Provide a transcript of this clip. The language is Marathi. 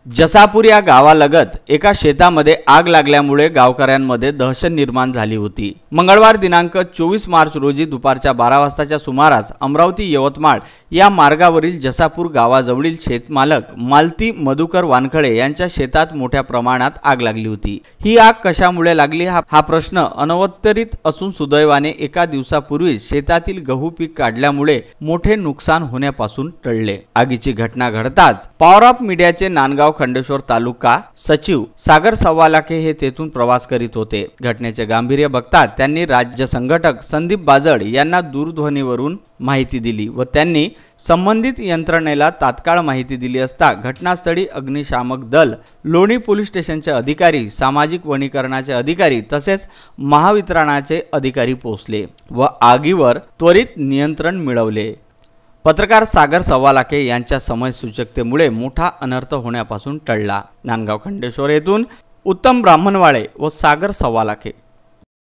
जसापूर या गावालगत एका शेतामध्ये आग लागल्यामुळे गावकऱ्यांमध्ये दहशत निर्माण झाली होती। मंगळवार दिनांक 24 मार्च रोजी दुपारच्या 12 वाजताच्या सुमारास अमरावती यवतमाळ या मार्गावरील जसापूर गावाजवळील शेतमालक मालती मधुकर वानखळे यांच्या शेतात मोठ्या प्रमाणात आग लागली होती। ही आग कशामुळे लागली हा प्रश्न अनवत्तरित असून सुदैवाने एका दिवसापूर्वी शेतातील गहू पीक काढल्यामुळे मोठे नुकसान होण्यापासून टळले। आगीची घटना घडताच पॉवर ऑफ मीडियाचे नांदगाव खंडेश्वर तालुका सचिव सागर सव्वालाखे हे तेथून प्रवास करीत होते। घटनेचे गांभीर्य बघता त्यांनी राज्य संघटक संदीप बाजड यांना दूरध्वनीवरून माहिती दिली व त्यांनी संबंधित यंत्रणेला तात्काळ माहिती दिली असता घटनास्थळी अग्निशामक दल, लोणी पोलीस स्टेशनचे अधिकारी, सामाजिक वनीकरणाचे अधिकारी तसेच महावितरणाचे अधिकारी पोहोचले व आगीवर त्वरित नियंत्रण मिळवले। पत्रकार सागर सव्वालाखे यांच्या समयसूचकतेमुळे मोठा अनर्थ होण्यापासून टळला। नांदगाव खंडेश्वर येथून उत्तम ब्राह्मणवाळे व सागर सव्वालाखे।